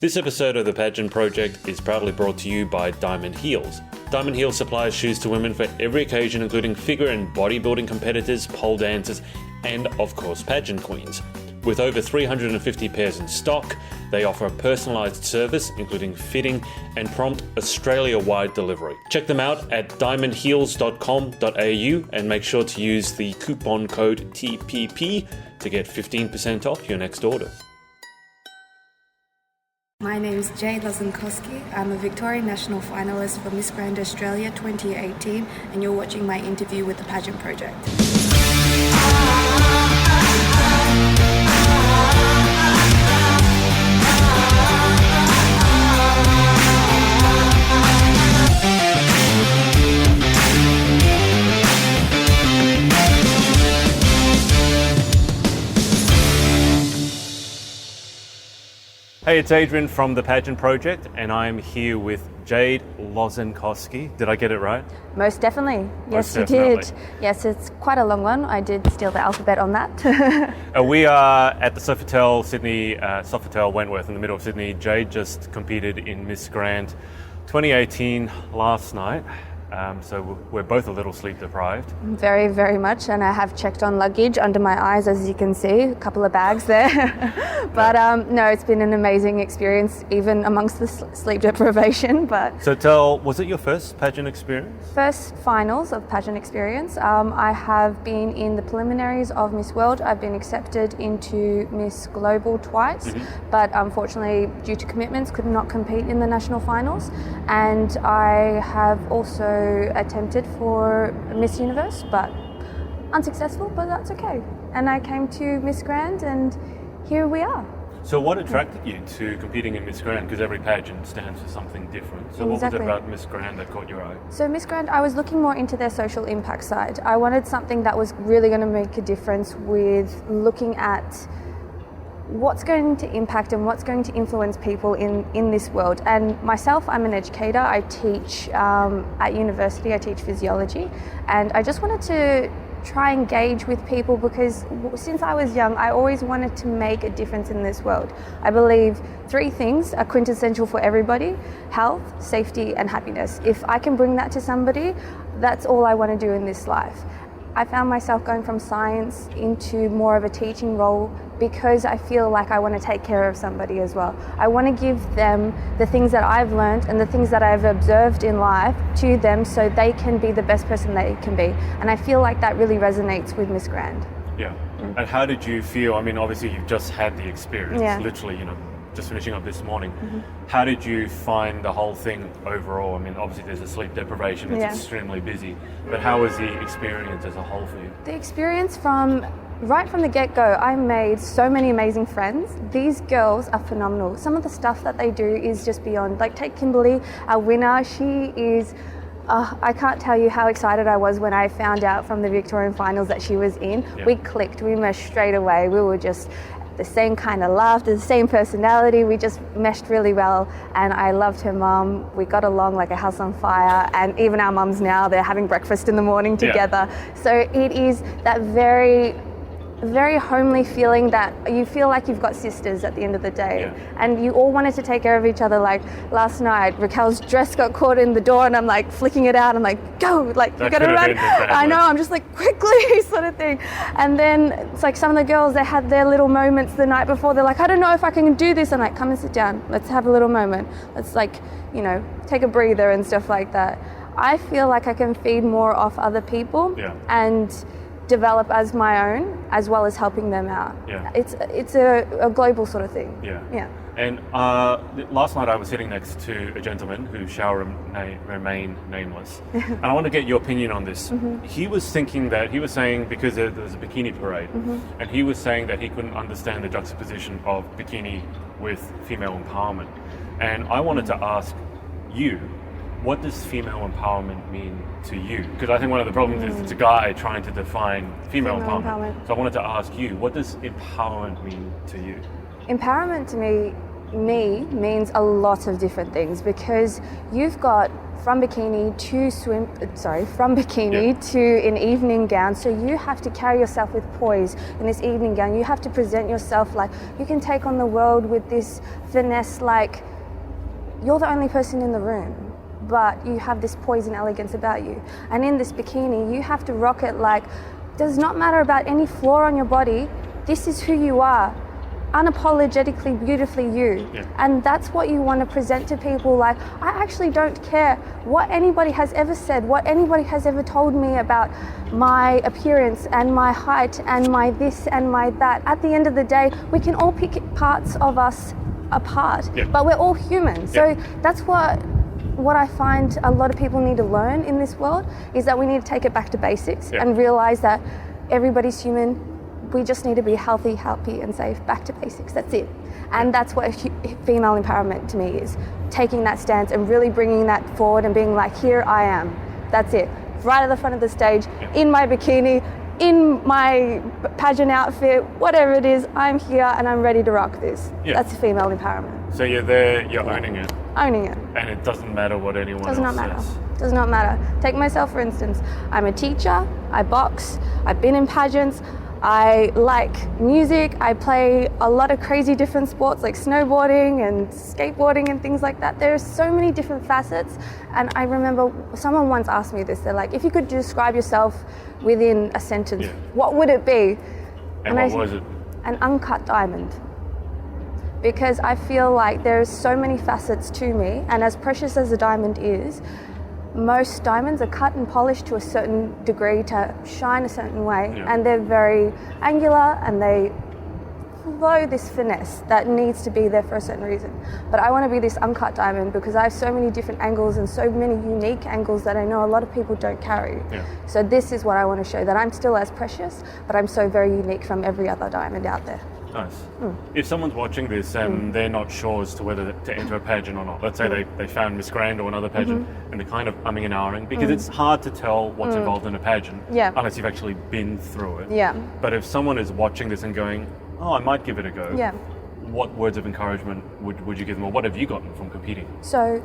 This episode of the Pageant Project is proudly brought to you by Diamond Heels. Diamond Heels supplies shoes to women for every occasion, including figure and bodybuilding competitors, pole dancers, and of course pageant queens. With over 350 pairs in stock, they offer a personalised service, including fitting and prompt Australia-wide delivery. Check them out at diamondheels.com.au and make sure to use the coupon code TPP to get 15% off your next order. My name is Jade Lozankoski. I'm a Victorian National Finalist for Miss Grand Australia 2018, and you're watching my interview with the Pageant Project. Hey, it's Adrian from the Pageant Project, and I'm here with Jade Lozankoski. Did I get it right? Most definitely. Yes, Most you definitely. did. Yes, it's quite a long one. I did steal the alphabet on that. We are at the Sofitel, Sydney, Sofitel Wentworth in the middle of Sydney. Jade just competed in Miss Grand 2018 last night. So we're both a little sleep deprived. Very, very much. And I have checked on luggage under my eyes, as you can see, a couple of bags there. But no, it's been an amazing experience, even amongst the sleep deprivation. But Was it your first pageant experience? first finals of pageant experience. I have been in the preliminaries of Miss World. I've been accepted into Miss Global twice, but unfortunately, due to commitments, could not compete in the national finals. And I have also attempted for Miss Universe, but unsuccessful, but that's okay. And I came to Miss Grand, and here we are. So what attracted you to competing in Miss Grand? Because every pageant stands for something different. So what was it Exactly. about Miss Grand that caught your eye? So Miss Grand, I was looking more into their social impact side. I wanted something that was really going to make a difference with looking at what's going to impact and what's going to influence people in this world. And myself, I'm an educator. I teach at university, I teach physiology. And I just wanted to try and engage with people because since I was young, I always wanted to make a difference in this world. I believe three things are quintessential for everybody: health, safety, and happiness. If I can bring that to somebody, that's all I want to do in this life. I found myself going from science into more of a teaching role because I feel like I want to take care of somebody as well. I want to give them the things that I've learned and the things that I've observed in life to them so they can be the best person they can be. And I feel like that really resonates with Miss Grand. Yeah. And how did you feel? I mean, obviously you've just had the experience, Yeah. literally, just finishing up this morning. How did you find the whole thing overall? I mean, obviously there's a sleep deprivation, it's Yeah. extremely busy, but how was the experience as a whole for you? The experience right from the get-go, I made so many amazing friends. These girls are phenomenal. Some of the stuff that they do is just beyond. Like, take Kimberly, our winner. She is, I can't tell you how excited I was when I found out from the Victorian finals that she was in. Yeah. We clicked, we meshed straight away. We were just the same kind of laughter, the same personality. We just meshed really well, and I loved her mum. We got along like a house on fire, and even our mums now, they're having breakfast in the morning together. So it is that very homely feeling that you feel like you've got sisters at the end of the day. Yeah. And you all wanted to take care of each other. Like last night, Raquel's dress got caught in the door and I'm like flicking it out. I'm like, go, like you That gotta could have run. been the bad I know, one. I'm just like, quickly sort of thing. And then it's like some of the girls, they had their little moments the night before. They're like, I don't know if I can do this. I'm like, come and sit down. Let's have a little moment. Let's take a breather and stuff like that. I feel like I can feed more off other people and develop as my own, as well as helping them out. Yeah. It's a global sort of thing. Yeah. And last night I was sitting next to a gentleman who shall remain nameless. And I want to get your opinion on this. He was saying because there was a bikini parade, and he was saying that he couldn't understand the juxtaposition of bikini with female empowerment. And I wanted to ask you, what does female empowerment mean to you? Because I think one of the problems is it's a guy trying to define female empowerment. So I wanted to ask you, what does empowerment mean to you? Empowerment to me me means a lot of different things, because you've got from bikini to an evening gown. So you have to carry yourself with poise in this evening gown. You have to present yourself like you can take on the world with this finesse, like you're the only person in the room, but you have this poise and elegance about you. And in this bikini, you have to rock it like, does not matter about any flaw on your body. This is who you are. Unapologetically, beautifully you. Yeah. And that's what you want to present to people. Like, I actually don't care what anybody has ever said, what anybody has ever told me about my appearance and my height and my this and my that. At the end of the day, we can all pick parts of us apart, yeah. but we're all human. So that's what I find a lot of people need to learn in this world, is that we need to take it back to basics and realize that everybody's human. We just need to be healthy, happy and safe. Back to basics, that's it. And that's what female empowerment to me is. Taking that stance and really bringing that forward and being like, here I am. That's it. Right at the front of the stage, in my bikini, in my pageant outfit, whatever it is, I'm here and I'm ready to rock this. Yeah. That's female empowerment. So you're there, you're owning it. Owning it. And it doesn't matter what anyone else says. Does not matter. Take myself for instance. I'm a teacher, I box, I've been in pageants, I like music, I play a lot of crazy different sports like snowboarding and skateboarding and things like that. There are so many different facets, and I remember someone once asked me this, they're like, if you could describe yourself within a sentence, what would it be? And what was it? An uncut diamond. Because I feel like there's so many facets to me, and as precious as a diamond is, most diamonds are cut and polished to a certain degree to shine a certain way, and they're very angular and they flow this finesse that needs to be there for a certain reason. But I want to be this uncut diamond because I have so many different angles and so many unique angles that I know a lot of people don't carry. So this is what I want to show, that I'm still as precious, but I'm so very unique from every other diamond out there. Nice. If someone's watching this and they're not sure as to whether to enter a pageant or not, let's say they found Miss Grand or another pageant and they're kind of umming and ahhing, because it's hard to tell what's involved in a pageant unless you've actually been through it. But if someone is watching this and going, oh, I might give it a go, what words of encouragement would you give them, or what have you gotten from competing? So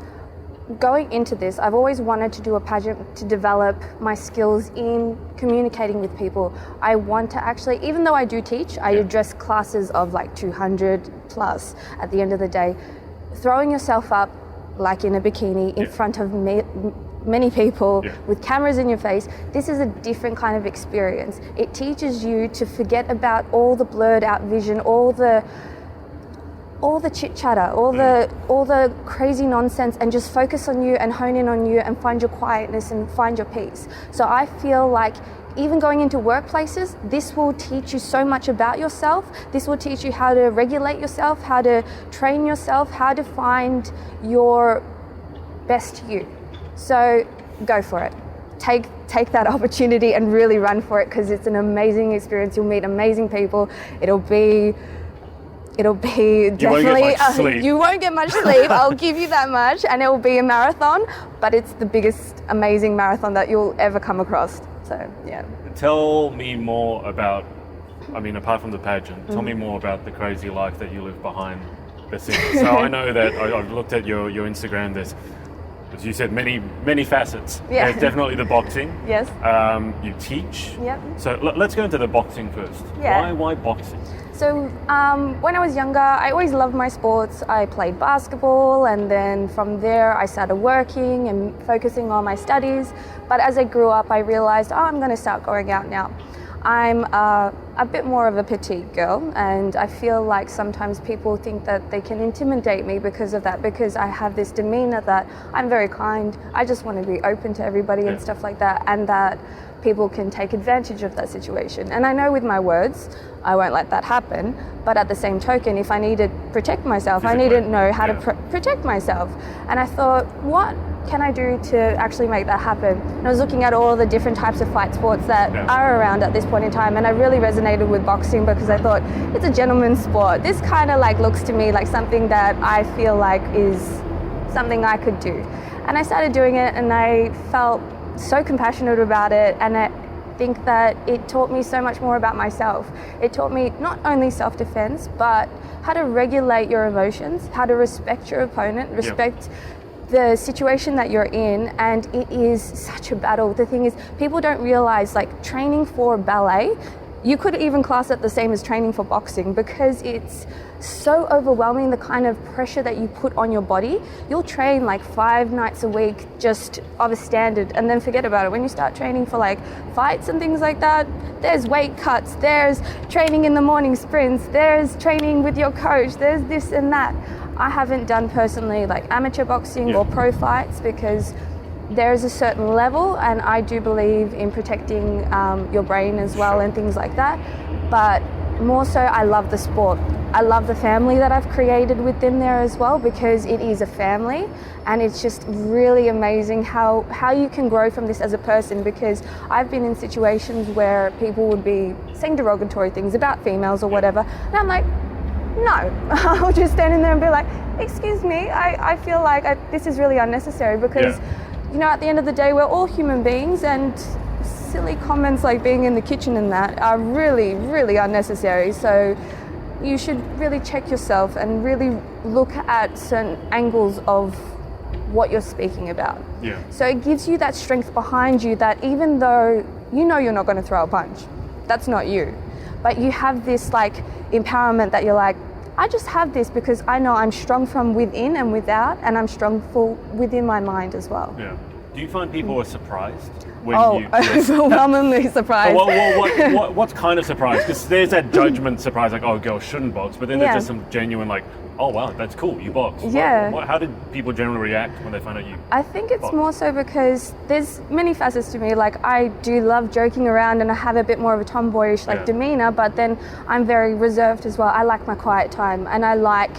going into this, I've always wanted to do a pageant to develop my skills in communicating with people. I want to actually, even though I do teach, I address classes of like 200 plus at the end of the day. Throwing yourself up like in a bikini in front of many people with cameras in your face, this is a different kind of experience. It teaches you to forget about all the blurred out vision, all the chit chatter, all the crazy nonsense, and just focus on you and hone in on you and find your quietness and find your peace. So I feel like even going into workplaces, this will teach you so much about yourself. This will teach you how to regulate yourself, how to train yourself, how to find your best you. So go for it. Take that opportunity and really run for it, because it's an amazing experience. You'll meet amazing people. It'll be definitely, you won't get much sleep, I'll give you that much, and it will be a marathon, but it's the biggest amazing marathon that you'll ever come across. So yeah. Tell me more about, I mean, apart from the pageant, tell me more about the crazy life that you live behind the scenes. So I know that I've looked at your Instagram, there's, as you said, many facets. There's definitely the boxing. Yes. You teach. Yep. So let's go into the boxing first. Why boxing? So when I was younger, I always loved my sports. I played basketball, and then from there I started working and focusing on my studies. But as I grew up, I realized, I'm going to start going out now. I'm a bit more of a petite girl, and I feel like sometimes people think that they can intimidate me because of that, because I have this demeanor that I'm very kind. I just want to be open to everybody and stuff like that, and that people can take advantage of that situation. And I know with my words, I won't let that happen. But at the same token, if I need to protect myself, I need to know how to protect myself. And I thought, what can I do to actually make that happen? And I was looking at all the different types of fight sports that are around at this point in time, and I really resonated with boxing because I thought it's a gentleman's sport. This kind of like looks to me like something that I feel like is something I could do. And I started doing it, and I felt so compassionate about it, and think that it taught me so much more about myself. It taught me not only self-defense, but how to regulate your emotions, how to respect your opponent, respect the situation that you're in, and it is such a battle. The thing is, people don't realize, like, training for ballet, you could even class it the same as training for boxing, because it's so overwhelming, the kind of pressure that you put on your body. You'll train like 5 nights a week just of a standard and then forget about it. When you start training for like fights and things like that, there's weight cuts, there's training in the morning sprints, there's training with your coach, there's this and that. I haven't done personally like amateur boxing or pro fights, because there is a certain level, and I do believe in protecting your brain as well and things like that. But more so, I love the sport. I love the family that I've created within there as well, because it is a family, and it's just really amazing how you can grow from this as a person, because I've been in situations where people would be saying derogatory things about females or whatever, and I'm like, no. I'll just stand in there and be like, excuse me, I feel like this is really unnecessary, because you know, at the end of the day, we're all human beings, and silly comments like being in the kitchen and that are really, really unnecessary. So you should really check yourself and really look at certain angles of what you're speaking about. Yeah. So it gives you that strength behind you, that even though you know you're not going to throw a punch, that's not you, but you have this like empowerment that you're like, I just have this because I know I'm strong from within and without, and I'm strong within my mind as well. Yeah. Do you find people are surprised when you... Overwhelmingly surprised. What's kind of surprised? Because there's that judgment surprise, like, oh, girls shouldn't box, but then there's just some genuine, like, oh, wow, that's cool, you box. Yeah. How did people generally react when they find out you I think it's box? more so because there's many facets to me. Like, I do love joking around, and I have a bit more of a tomboyish demeanor, but then I'm very reserved as well. I like my quiet time, and I like...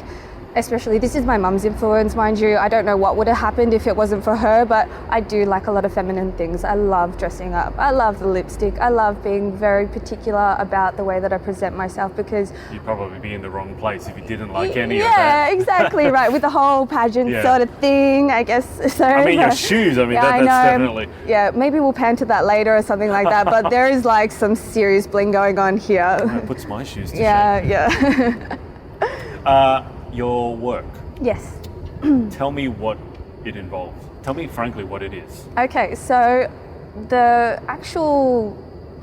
Especially, this is my mum's influence, mind you. I don't know what would have happened if it wasn't for her, but I do like a lot of feminine things. I love dressing up. I love the lipstick. I love being very particular about the way that I present myself, because... You'd probably be in the wrong place if you didn't like any of that. Yeah, exactly, right. With the whole pageant sort of thing, I guess. So, I mean, your shoes, that's definitely... Yeah, maybe we'll pan to that later or something like that, but there is like some serious bling going on here. That puts my shoes to shame. Yeah. Your work. Yes. Tell me what it involves. Tell me frankly what it is. Okay, so the actual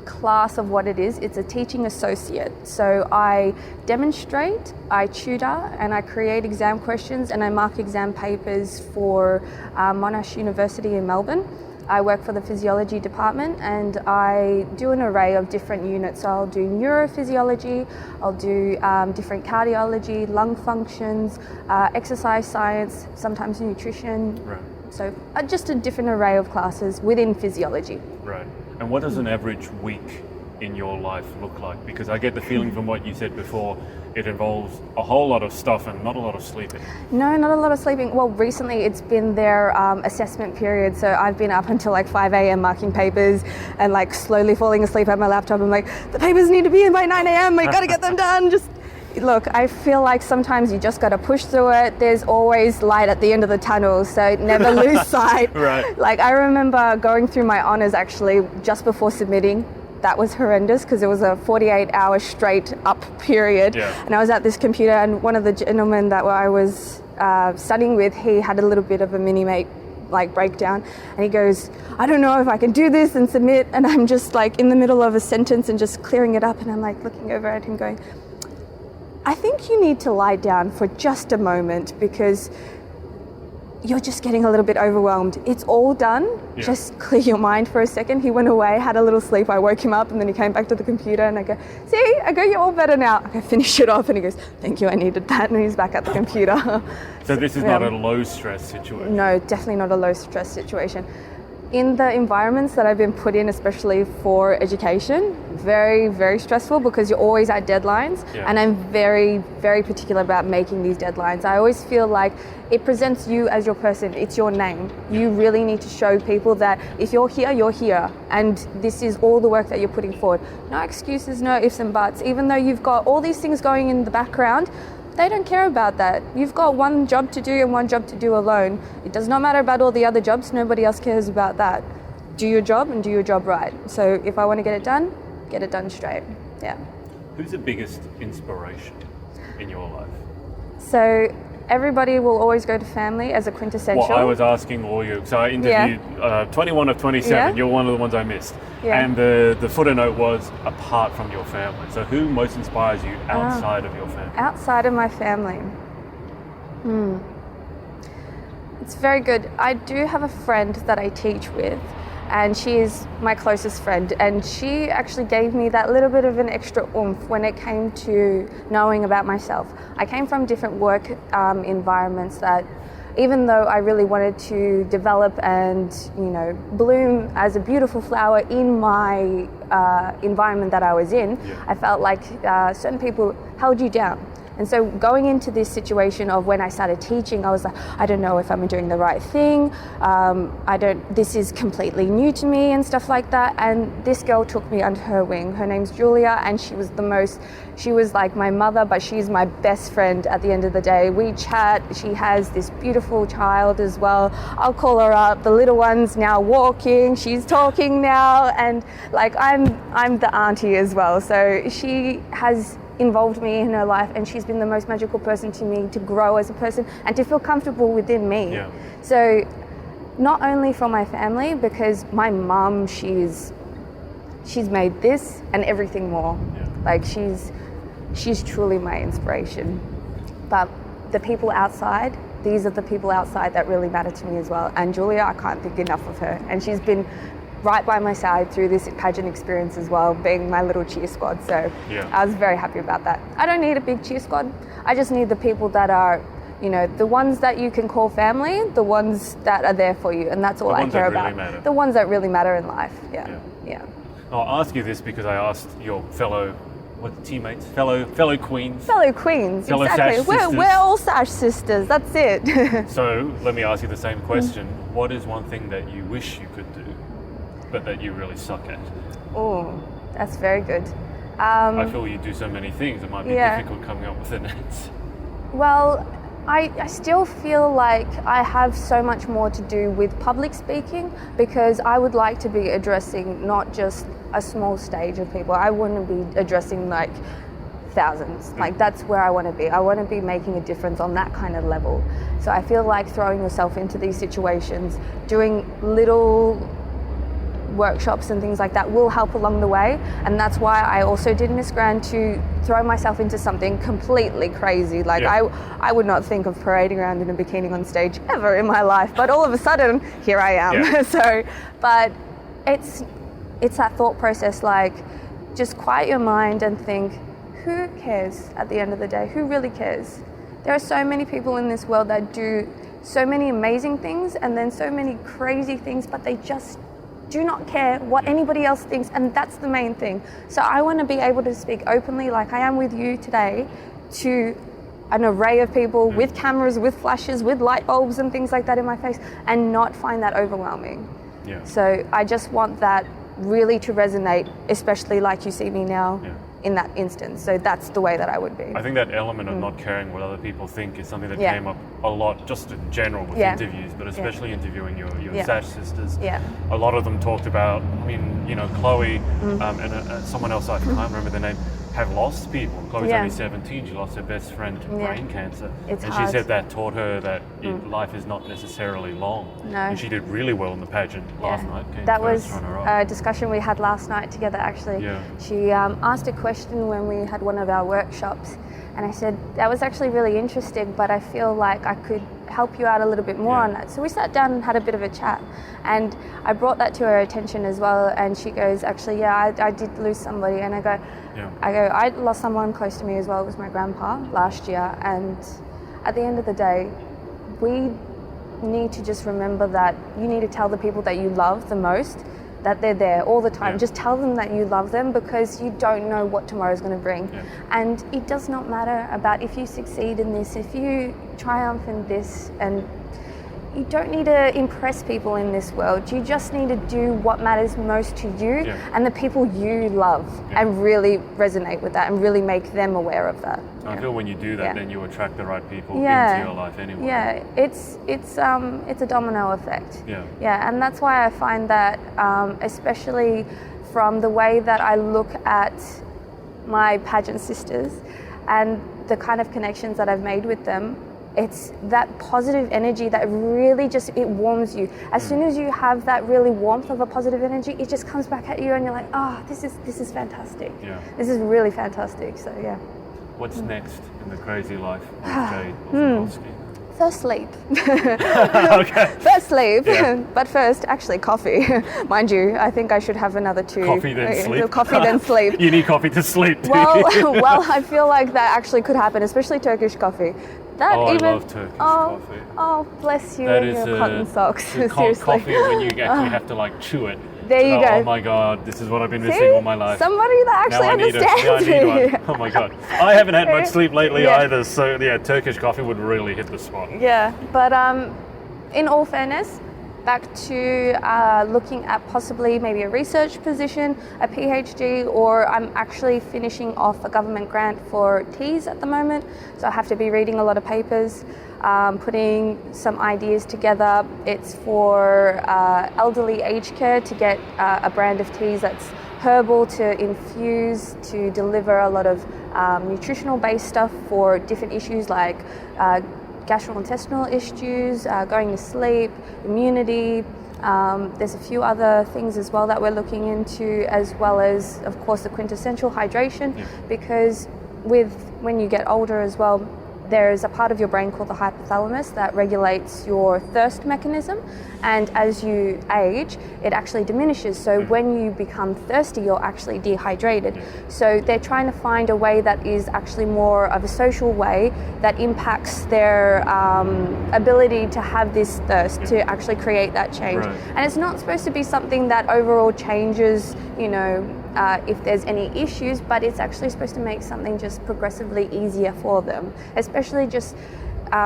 class of what it is, it's a teaching associate. So I demonstrate, I tutor, and I create exam questions, and I mark exam papers for Monash University in Melbourne. I work for the physiology department, and I do an array of different units. So I'll do neurophysiology, I'll do different cardiology, lung functions, exercise science, sometimes nutrition. Right. So just a different array of classes within physiology. Right. And what does an average week in your life look like? Because I get the feeling from what you said before, it involves a whole lot of stuff and not a lot of sleeping. No, not a lot of sleeping. Well, recently it's been their assessment period, so I've been up until like 5 a.m. marking papers and like slowly falling asleep at my laptop. I'm like, the papers need to be in by 9 a.m. I gotta get them done. Just look, I feel like sometimes you just gotta push through it. There's always light at the end of the tunnel, so never lose sight. Right. Like, I remember going through my honours actually just before submitting. That was horrendous, because it was a 48-hour straight up period. Yeah. And I was at this computer, and one of the gentlemen that I was studying with, he had a little bit of a mini breakdown, and he goes, I don't know if I can do this and submit, and I'm just like in the middle of a sentence and just clearing it up, and I'm like looking over at him going, I think you need to lie down for just a moment, because you're just getting a little bit overwhelmed. It's all done. Yeah. Just clear your mind for a second. He went away, had a little sleep. I woke him up, and then he came back to the computer, and I go, see, you're all better now. I go, finish it off, and he goes, thank you, I needed that, and he's back at the computer. So this is not a low stress situation? No, definitely not a low stress situation. In the environments that I've been put in, especially for education, very, very stressful, because you're always at deadlines. Yeah. And I'm very, very particular about making these deadlines. I always feel like it presents you as your person. It's your name. You really need to show people that if you're here, you're here. And this is all the work that you're putting forward. No excuses, no ifs and buts. Even though you've got all these things going in the background, they don't care about that. You've got one job to do and one job to do alone. It does not matter about all the other jobs. Nobody else cares about that. do your job and do your job right. So if I want to get it done straight. Yeah. Who's the biggest inspiration in your life? So everybody will always go to family as a quintessential. Well, I was asking all you, so I interviewed 21 of 27, Yeah. you're one of the ones I missed. Yeah. And the footer note was apart from your family. So who most inspires you outside of your family? Outside of my family. It's very good. I do have a friend that I teach with, and she is my closest friend, and she actually gave me that little bit of an extra oomph when it came to knowing about myself. I came from different work environments that, even though I really wanted to develop and bloom as a beautiful flower in my environment that I was in, I felt like certain people held you down. And so going into this situation of when I started teaching, I was like, I don't know if I'm doing the right thing. This is completely new to me and stuff like that. And this girl took me under her wing. Her name's Julia, and she was like my mother, but she's my best friend at the end of the day. We chat. She has this beautiful child as well. I'll call her up. The little one's now walking. She's talking now. And like, I'm the auntie as well. So she has involved me in her life, and she's been the most magical person to me to grow as a person and to feel comfortable within me. Yeah. So not only for my family, because my mum, she's made this and everything more. Yeah. Like she's truly my inspiration. But the people outside, these are the people outside that really matter to me as well. And Julia, I can't think enough of her, and she's been right by my side through this pageant experience as well, being my little cheer squad. So I was very happy about that. I don't need a big cheer squad. I just need the people that are, the ones that you can call family, the ones that are there for you, and that's all I care about. Matter. The ones that really matter in life. Yeah. I'll ask you this because I asked your fellow teammates, fellow queens. Fellow queens, fellow exactly. Sash sisters. We're all Sash sisters, that's it. So let me ask you the same question. What is one thing that you wish you could do, but that you really suck at? Oh, that's very good. I feel you do so many things, it might be difficult coming up with an answer. Well, I still feel like I have so much more to do with public speaking, because I would like to be addressing not just a small stage of people. I want to be addressing like thousands. Like that's where I want to be. I want to be making a difference on that kind of level. So I feel like throwing yourself into these situations, doing little workshops and things like that will help along the way, and that's why I also did Miss Grand, to throw myself into something completely crazy. Like I would not think of parading around in a bikini on stage ever in my life, but all of a sudden here I am. So but it's that thought process, like just quiet your mind and think, who cares at the end of the day? Who really cares? There are so many people in this world that do so many amazing things and then so many crazy things, but they just do not care what anybody else thinks, and that's the main thing. So I want to be able to speak openly like I am with you today to an array of people with cameras, with flashes, with light bulbs and things like that in my face, and not find that overwhelming. So I just want that really to resonate, especially like you see me now in that instance. So that's the way that I would be. I think that element of not caring what other people think is something that came up a lot, just in general with interviews, but especially interviewing your Sash sisters. A lot of them talked about, Chloe and someone else, I can't remember the name, have lost people. Chloe's only 17, she lost her best friend to brain cancer. It's and hard. She said that taught her that life is not necessarily long. No. And she did really well in the pageant last night. That was a discussion we had last night together, actually. She asked a question when we had one of our workshops, and I said, that was actually really interesting, but I feel like I could help you out a little bit more on that. So we sat down and had a bit of a chat, and I brought that to her attention as well, and she goes, actually, I did lose somebody. And I go, I lost someone close to me as well. It was my grandpa last year, and at the end of the day, we need to just remember that you need to tell the people that you love the most that they're there all the time. Just tell them that you love them, because you don't know what tomorrow's going to bring. And it does not matter about if you succeed in this, if you triumph in this, and you don't need to impress people in this world. You just need to do what matters most to you and the people you love and really resonate with that and really make them aware of that. I feel when you do that, then you attract the right people into your life anyway. Yeah, it's a domino effect. Yeah, and that's why I find that, especially from the way that I look at my pageant sisters and the kind of connections that I've made with them, it's that positive energy that really just, it warms you. As soon as you have that really warmth of a positive energy, it just comes back at you and you're like, this is fantastic. Yeah. This is really fantastic. So yeah. What's next in the crazy life of Jade Lozankoski? First sleep. Okay. First sleep. But first, actually, coffee. Mind you, I think I should have another 2. Coffee then sleep? Coffee then sleep. You need coffee to sleep. Well, I feel like that actually could happen, especially Turkish coffee. I love Turkish coffee. Oh, bless you That and is your cotton socks. Seriously. Coffee when you actually have to like chew it. There you go. Oh my God, this is what I've been missing all my life. Somebody that actually understands me. I need one. Oh my God. I haven't had much sleep lately either, so Turkish coffee would really hit the spot. Yeah, but in all fairness, back to looking at possibly maybe a research position, a PhD, or I'm actually finishing off a government grant for teas at the moment, so I have to be reading a lot of papers, putting some ideas together. It's for elderly aged care to get a brand of teas that's herbal to infuse, to deliver a lot of nutritional based stuff for different issues like gastrointestinal issues, going to sleep, immunity. There's a few other things as well that we're looking into, as well as, of course, the quintessential hydration, because when you get older as well, there's a part of your brain called the hypothalamus that regulates your thirst mechanism, and as you age, it actually diminishes. So when you become thirsty, you're actually dehydrated. So they're trying to find a way that is actually more of a social way that impacts their ability to have this thirst, to actually create that change. And it's not supposed to be something that overall changes, if there's any issues, but it's actually supposed to make something just progressively easier for them, especially just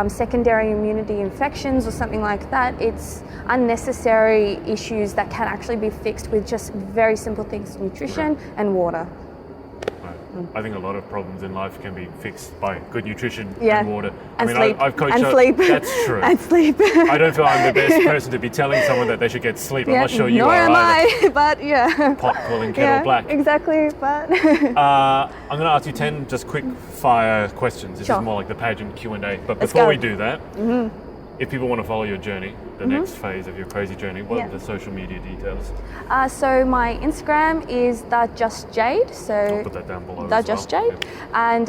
secondary immunity infections or something like that. It's unnecessary issues that can actually be fixed with just very simple things, nutrition and water. I think a lot of problems in life can be fixed by good nutrition Yeah. and water. And I mean, sleep. I've coached And up- sleep. That's true. And sleep. I don't feel I'm the best person to be telling someone that they should get sleep. I'm not sure you nor are am either. I, but yeah. Pot calling kettle black. Exactly, but I'm going to ask you 10 just quick fire questions. This Sure. is more like the pageant Q&A. But Let's before go. we do that, if people want to follow your journey, the next phase of your crazy journey, what are the social media details? so my Instagram is @justjade. So I'll put that down below as Just well. Jade, and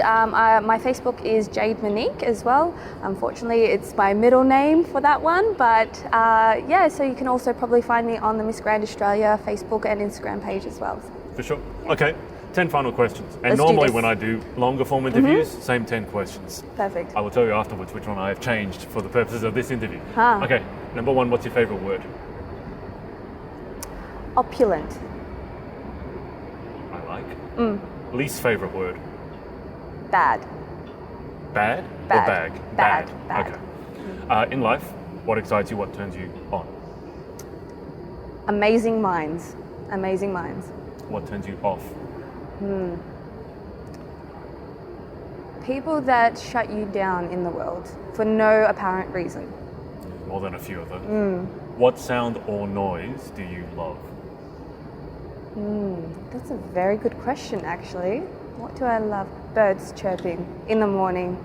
my Facebook is Jade Monique as well. Unfortunately, it's my middle name for that one, but so you can also probably find me on the Miss Grand Australia Facebook and Instagram page as well. For sure. Okay, 10 final questions. And Let's do normally this. when I do longer form interviews, same 10 questions. Perfect. I will tell you afterwards which one I have changed for the purposes of this interview. Huh. Okay, number 1, what's your favorite word? Opulent. I like. Least favorite word? Bad. Bad? Bad. Or bag? Bad. Bad. Okay. In life, what excites you? What turns you on? Amazing minds. Amazing minds. What turns you off? People that shut you down in the world for no apparent reason. More than a few of them. What sound or noise do you love? That's a very good question, actually. What do I love? Birds chirping in the morning.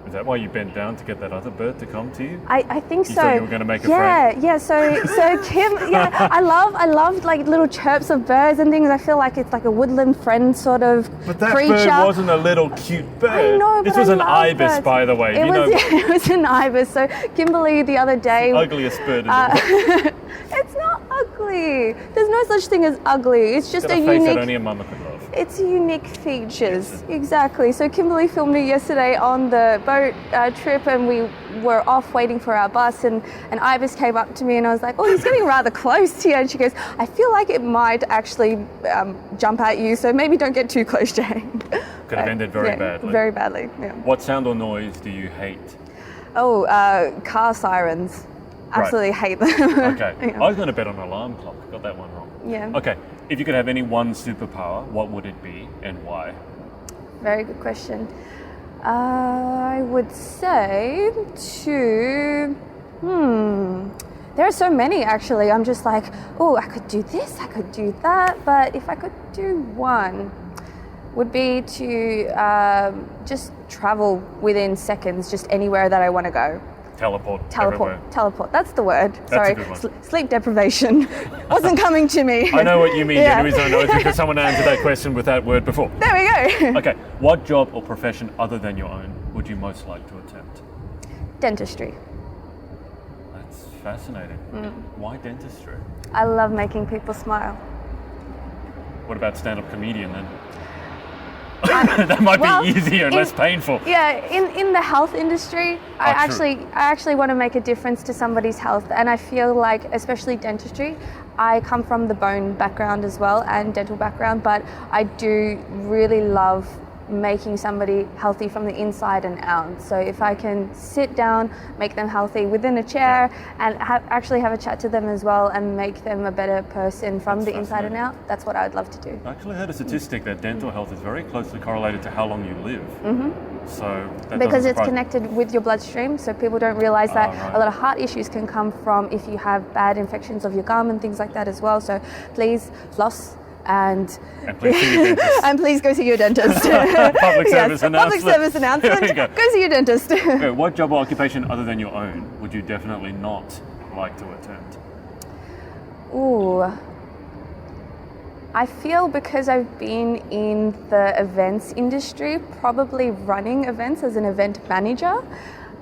Is that why you bent down to get that other bird to come to you? I think You so. thought you were going to make a friend? Yeah. So Kim, I love like little chirps of birds and things. I feel like it's like a woodland friend sort of But that creature. bird wasn't a little cute bird. I know, This but was I an love ibis, birds. by the way. It was an ibis. So Kimberly the other day. Ugliest bird in the world. It's not ugly. There's no such thing as ugly. It's just Got a a face that unique. only a mama could love. It's unique features, exactly. So Kimberly filmed me yesterday on the boat trip, and we were off waiting for our bus, and an ibis came up to me, and I was like, "Oh, he's getting rather close here." And she goes, "I feel like it might actually jump at you, so maybe don't get too close, Jane." Could have ended very badly. Very badly. Yeah. What sound or noise do you hate? Oh, car sirens. Absolutely hate them. Okay. Yeah. I was going to bet on an alarm clock. Got that one wrong. Yeah. Okay. If you could have any one superpower, what would it be and why? Very good question. I would say there are so many actually. I'm just like, oh, I could do this, I could do that. But if I could do one, would be to just travel within seconds, just anywhere that I want to go. Teleport. Everywhere. Teleport. That's the word. That's Sorry, a good one. sleep deprivation wasn't coming to me. I know what you mean. Yeah. The reason I know is because someone answered that question with that word before. There we go. Okay. What job or profession other than your own would you most like to attempt? Dentistry. That's fascinating. Why dentistry? I love making people smile. What about stand-up comedian then? That might be easier and less painful. Yeah, in the health industry, I actually want to make a difference to somebody's health, and I feel like, especially dentistry, I come from the bone background as well and dental background, but I do really love making somebody healthy from the inside and out. So if I can sit down, make them healthy within a chair, and actually have a chat to them as well and make them a better person from the inside and out, that's what I'd love to do. I actually heard a statistic that dental health is very closely correlated to how long you live. So that Because doesn't it's surprise- connected with your bloodstream, so people don't realize that right. a lot of heart issues can come from if you have bad infections of your gum and things like that as well. So please floss and please see your dentist. and please go see your dentist. Public service announcement. Public service announcement. There we go. Go see your dentist. Okay, what job or occupation other than your own would you definitely not like to attempt? Ooh. I feel because I've been in the events industry, probably running events as an event manager.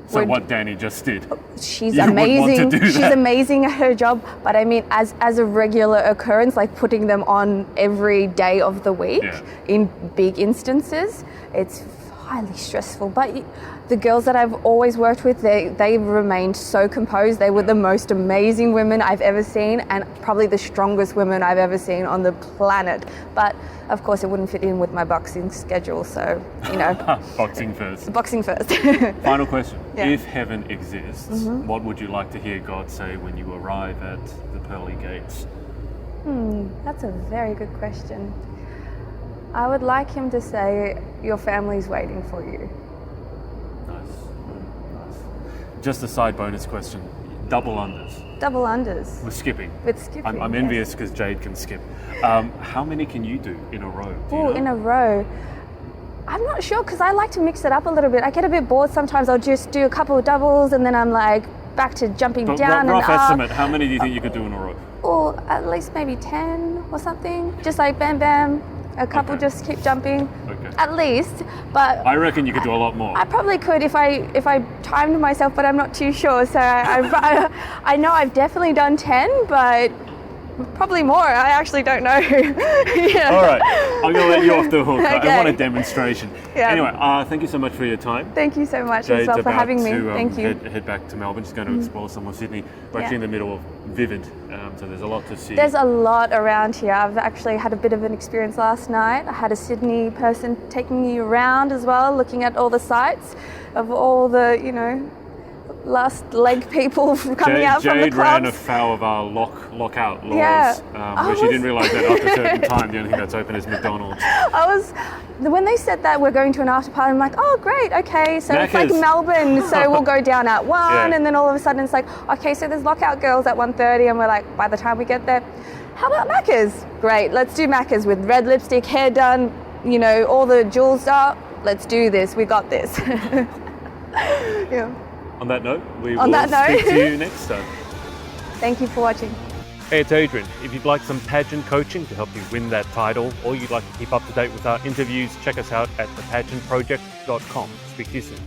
So what Danny just did. She's You would want to amazing. do She's that. amazing at her job, but I mean as a regular occurrence, like putting them on every day of the week in big instances, it's highly stressful. But the girls that I've always worked with, they remained so composed. They were the most amazing women I've ever seen, and probably the strongest women I've ever seen on the planet. But of course it wouldn't fit in with my boxing schedule, so Boxing first. boxing first. Final question. Yeah. If heaven exists, what would you like to hear God say when you arrive at the pearly gates? That's a very good question. I would like him to say, your family's waiting for you. Nice. Just a side bonus question. Double unders. Double unders. With skipping. With skipping. I'm yes. envious because Jade can skip. How many can you do in a row? Do you know? In a row. I'm not sure because I like to mix it up a little bit. I get a bit bored sometimes. I'll just do a couple of doubles and then I'm like back to jumping But down rough and up. estimate, how many do you think you could do in a row? Or at least maybe 10 or something. Just like bam, bam. A couple Okay. just keep jumping. Okay. At least. But I reckon you could do a lot more. I probably could if I timed myself, but I'm not too sure. So I know I've definitely done 10, but probably more. I actually don't know. Yeah. All right, I'm going to let you off the hook. Okay. I want a demonstration. Yeah. Anyway, thank you so much for your time. Thank you so much Jade's as well for about having me. to Thank you. head back to Melbourne. She's going to explore some more Sydney. We're actually in the middle of Vivid, so there's a lot to see. There's a lot around here. I've actually had a bit of an experience last night. I had a Sydney person taking me around as well, looking at all the sites of all the, last leg people coming out from the Jade ran clubs. afoul of our lockout laws, Yeah. where she didn't realise that after a certain time, the only thing that's open is McDonald's. When they said that we're going to an after party, I'm like, oh great, okay, so it's like Macca's. Melbourne, so we'll go down at 1, Yeah. and then all of a sudden it's like, okay, so there's lockout girls at 1:30, and we're like, by the time we get there, how about Macca's? Great, let's do Macca's with red lipstick, hair done, all the jewels up. Let's do this. We got this. Yeah. On that note, we On will that note. speak to you next time. Thank you for watching. Hey, it's Adrian. If you'd like some pageant coaching to help you win that title, or you'd like to keep up to date with our interviews, check us out at thepageantproject.com. Speak to you soon.